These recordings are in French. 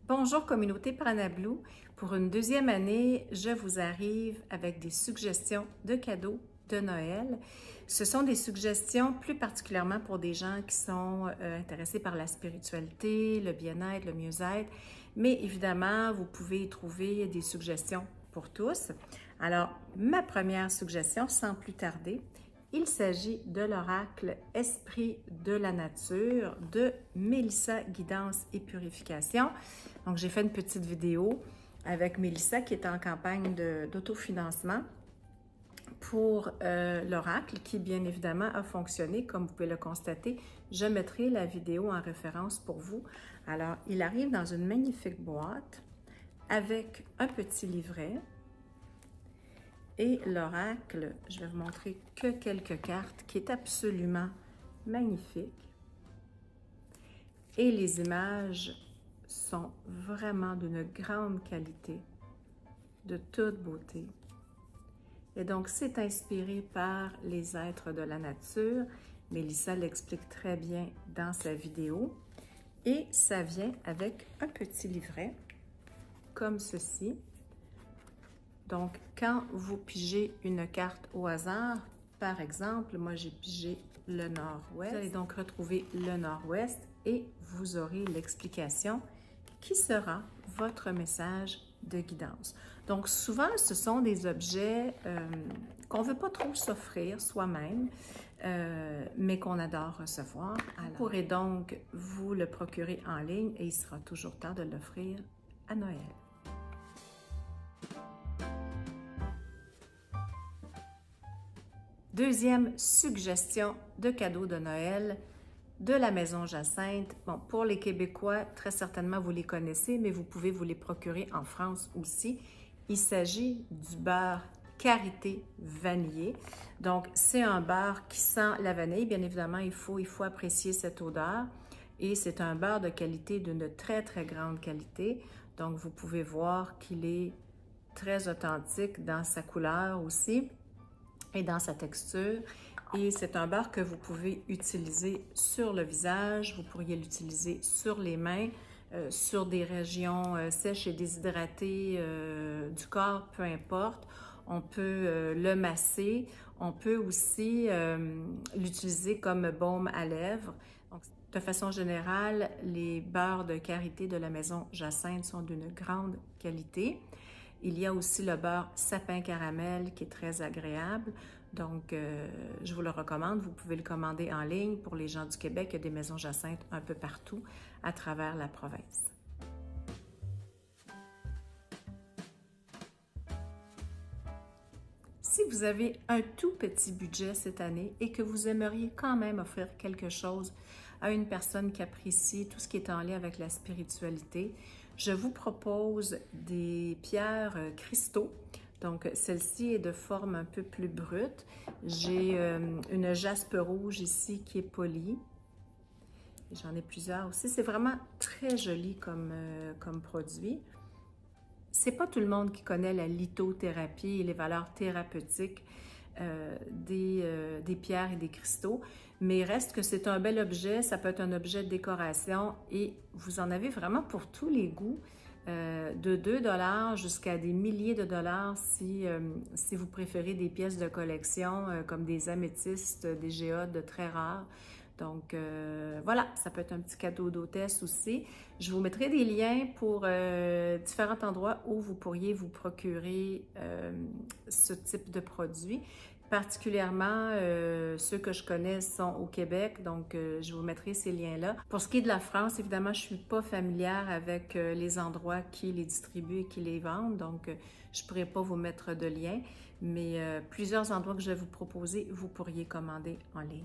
Bonjour communauté Prana Blue. Pour une deuxième année, je vous arrive avec des suggestions de cadeaux de Noël. Ce sont des suggestions plus particulièrement pour des gens qui sont intéressés par la spiritualité, le bien-être, le mieux-être, mais évidemment, vous pouvez y trouver des suggestions pour tous. Alors, ma première suggestion, sans plus tarder, il s'agit de l'oracle Esprit de la nature de Mélissa Guidance et Purification. Donc, j'ai fait une petite vidéo avec Mélissa qui est en campagne d'autofinancement pour l'oracle qui, bien évidemment, a fonctionné. Comme vous pouvez le constater, je mettrai la vidéo en référence pour vous. Alors, il arrive dans une magnifique boîte avec un petit livret. Et l'oracle, je vais vous montrer que quelques cartes, qui est absolument magnifique. Et les images sont vraiment d'une grande qualité, de toute beauté. Et donc, c'est inspiré par les êtres de la nature. Mélissa l'explique très bien dans sa vidéo. Et ça vient avec un petit livret, comme ceci. Donc, quand vous pigez une carte au hasard, par exemple, moi j'ai pigé le nord-ouest, vous allez donc retrouver le nord-ouest et vous aurez l'explication qui sera votre message de guidance. Donc, souvent, ce sont des objets qu'on ne veut pas trop s'offrir soi-même, mais qu'on adore recevoir. Alors, vous pourrez donc vous le procurer en ligne et il sera toujours temps de l'offrir à Noël. Deuxième suggestion de cadeau de Noël de la Maison Jacinthe. Bon, pour les Québécois, très certainement vous les connaissez, mais vous pouvez vous les procurer en France aussi. Il s'agit du beurre Karité vanillé. Donc, c'est un beurre qui sent la vanille. Bien évidemment, il faut apprécier cette odeur. Et c'est un beurre de qualité, d'une très, très grande qualité. Donc, vous pouvez voir qu'il est très authentique dans sa couleur aussi et dans sa texture. Et c'est un beurre que vous pouvez utiliser sur le visage, vous pourriez l'utiliser sur les mains, sur des régions sèches et déshydratées du corps, peu importe. On peut le masser, on peut aussi l'utiliser comme baume à lèvres. Donc, de façon générale, les beurres de karité de la Maison Jacinthe sont d'une grande qualité. Il y a aussi le beurre sapin caramel qui est très agréable. Donc, je vous le recommande. Vous pouvez le commander en ligne. Pour les gens du Québec, il y a des maisons Jacinthe un peu partout à travers la province. Si vous avez un tout petit budget cette année et que vous aimeriez quand même offrir quelque chose à une personne qui apprécie tout ce qui est en lien avec la spiritualité, je vous propose des pierres cristaux. Donc, celle-ci est de forme un peu plus brute. J'ai une jaspe rouge ici qui est polie. J'en ai plusieurs aussi. C'est vraiment très joli comme produit. C'est pas tout le monde qui connaît la lithothérapie et les valeurs thérapeutiques des pierres et des cristaux, mais il reste que c'est un bel objet, ça peut être un objet de décoration et vous en avez vraiment pour tous les goûts, de 2 $ jusqu'à des milliers de dollars si vous préférez des pièces de collection comme des améthystes, des géodes très rares. Donc, voilà, ça peut être un petit cadeau d'hôtesse aussi. Je vous mettrai des liens pour différents endroits où vous pourriez vous procurer ce type de produit. Particulièrement, ceux que je connais sont au Québec, donc je vous mettrai ces liens-là. Pour ce qui est de la France, évidemment, je ne suis pas familière avec les endroits qui les distribuent et qui les vendent, donc je ne pourrais pas vous mettre de lien, mais plusieurs endroits que je vais vous proposer, vous pourriez commander en ligne.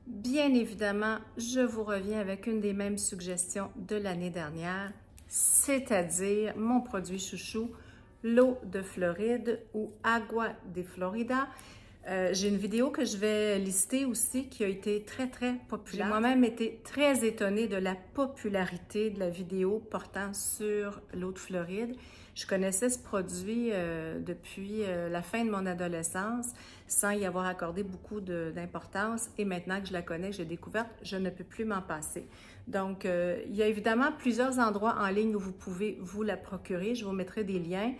Bien évidemment, je vous reviens avec une des mêmes suggestions de l'année dernière, c'est-à-dire mon produit chouchou, l'eau de Floride ou Agua de Florida. J'ai une vidéo que je vais lister aussi qui a été très, très populaire. J'ai moi-même été très étonnée de la popularité de la vidéo portant sur l'eau de Floride. Je connaissais ce produit depuis la fin de mon adolescence sans y avoir accordé beaucoup d'importance et maintenant que je la connais, que j'ai découverte, je ne peux plus m'en passer. Donc, il y a évidemment plusieurs endroits en ligne où vous pouvez vous la procurer. Je vous mettrai des liens.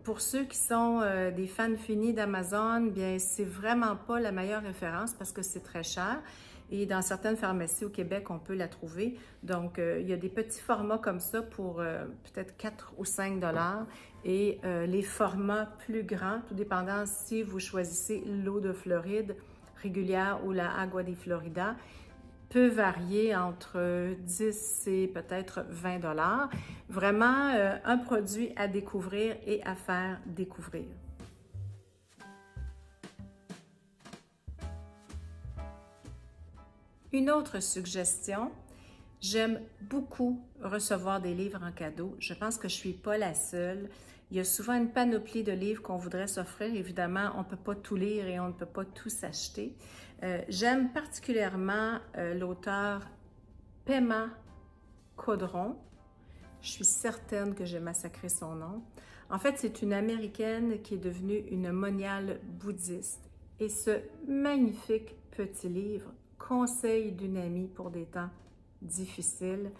Pour ceux qui sont des fans finis d'Amazon, bien, c'est vraiment pas la meilleure référence parce que c'est très cher. Et dans certaines pharmacies au Québec, on peut la trouver. Donc, il y a des petits formats comme ça pour peut-être 4 ou 5 dollars. Et les formats plus grands, tout dépendant si vous choisissez l'eau de Floride régulière ou la Agua de Florida, peut varier entre 10 et peut-être 20 dollars. Vraiment, un produit à découvrir et à faire découvrir. Une autre suggestion, j'aime beaucoup recevoir des livres en cadeau. Je pense que je ne suis pas la seule. Il y a souvent une panoplie de livres qu'on voudrait s'offrir. Évidemment, on ne peut pas tout lire et on ne peut pas tout s'acheter. J'aime particulièrement l'auteur Pema Chodron. Je suis certaine que j'ai massacré son nom. En fait, c'est une Américaine qui est devenue une moniale bouddhiste. Et ce magnifique petit livre, Conseil d'une amie pour des temps difficiles,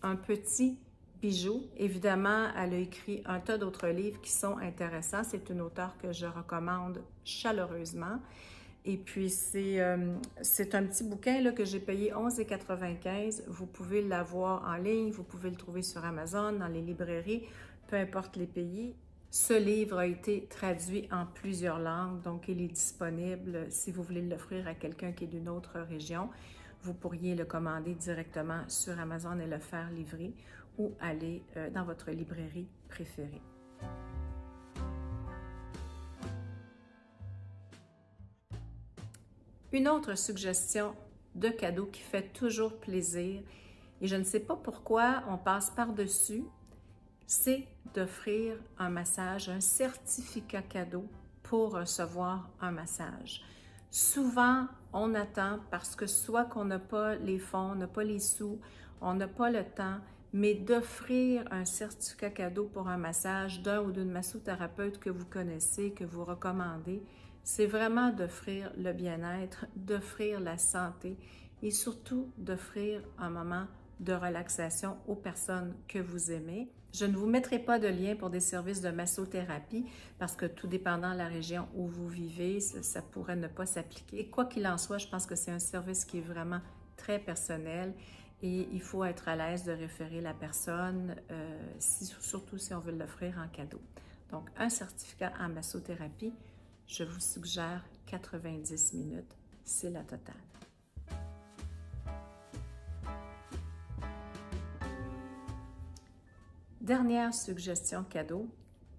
un petit bijou. Évidemment, elle a écrit un tas d'autres livres qui sont intéressants. C'est une auteure que je recommande chaleureusement. Et puis, c'est un petit bouquin là, que j'ai payé 11,95 $. Vous pouvez l'avoir en ligne, vous pouvez le trouver sur Amazon, dans les librairies, peu importe les pays. Ce livre a été traduit en plusieurs langues, donc il est disponible si vous voulez l'offrir à quelqu'un qui est d'une autre région. Vous pourriez le commander directement sur Amazon et le faire livrer ou aller dans votre librairie préférée. Une autre suggestion de cadeau qui fait toujours plaisir, et je ne sais pas pourquoi on passe par-dessus, c'est d'offrir un massage, un certificat cadeau pour recevoir un massage. Souvent, on attend parce que soit qu'on n'a pas les fonds, on n'a pas les sous, on n'a pas le temps, mais d'offrir un certificat cadeau pour un massage d'un ou d'une massothérapeute que vous connaissez, que vous recommandez, c'est vraiment d'offrir le bien-être, d'offrir la santé et surtout d'offrir un moment de relaxation aux personnes que vous aimez. Je ne vous mettrai pas de lien pour des services de massothérapie parce que tout dépendant de la région où vous vivez, ça pourrait ne pas s'appliquer. Quoi qu'il en soit, je pense que c'est un service qui est vraiment très personnel et il faut être à l'aise de référer la personne, surtout si on veut l'offrir en cadeau. Donc, un certificat en massothérapie, je vous suggère 90 minutes, c'est la totale. Dernière suggestion cadeau,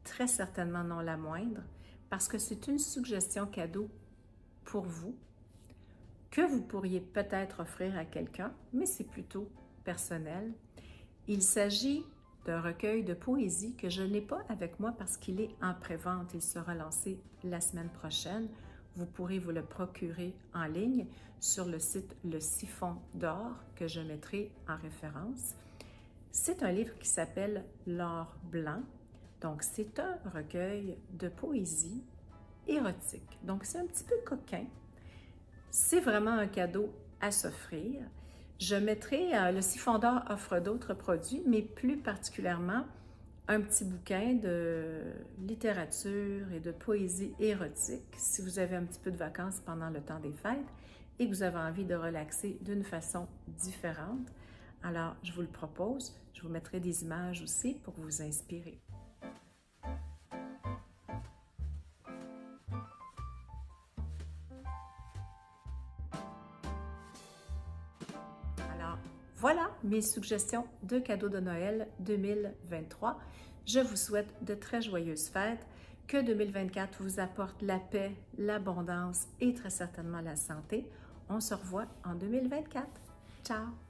très certainement non la moindre, parce que c'est une suggestion cadeau pour vous, que vous pourriez peut-être offrir à quelqu'un, mais c'est plutôt personnel. Il s'agit d'un recueil de poésie que je n'ai pas avec moi parce qu'il est en pré-vente. Il sera lancé la semaine prochaine. Vous pourrez vous le procurer en ligne sur le site Le Siphon d'Or que je mettrai en référence. C'est un livre qui s'appelle L'or blanc. Donc, c'est un recueil de poésie érotique. Donc, c'est un petit peu coquin. C'est vraiment un cadeau à s'offrir. Je mettrai, le Siphon d'Or offre d'autres produits, mais plus particulièrement un petit bouquin de littérature et de poésie érotique si vous avez un petit peu de vacances pendant le temps des fêtes et que vous avez envie de relaxer d'une façon différente. Alors, je vous le propose. Je vous mettrai des images aussi pour vous inspirer. Alors, voilà mes suggestions de cadeaux de Noël 2023. Je vous souhaite de très joyeuses fêtes. Que 2024 vous apporte la paix, l'abondance et très certainement la santé. On se revoit en 2024. Ciao!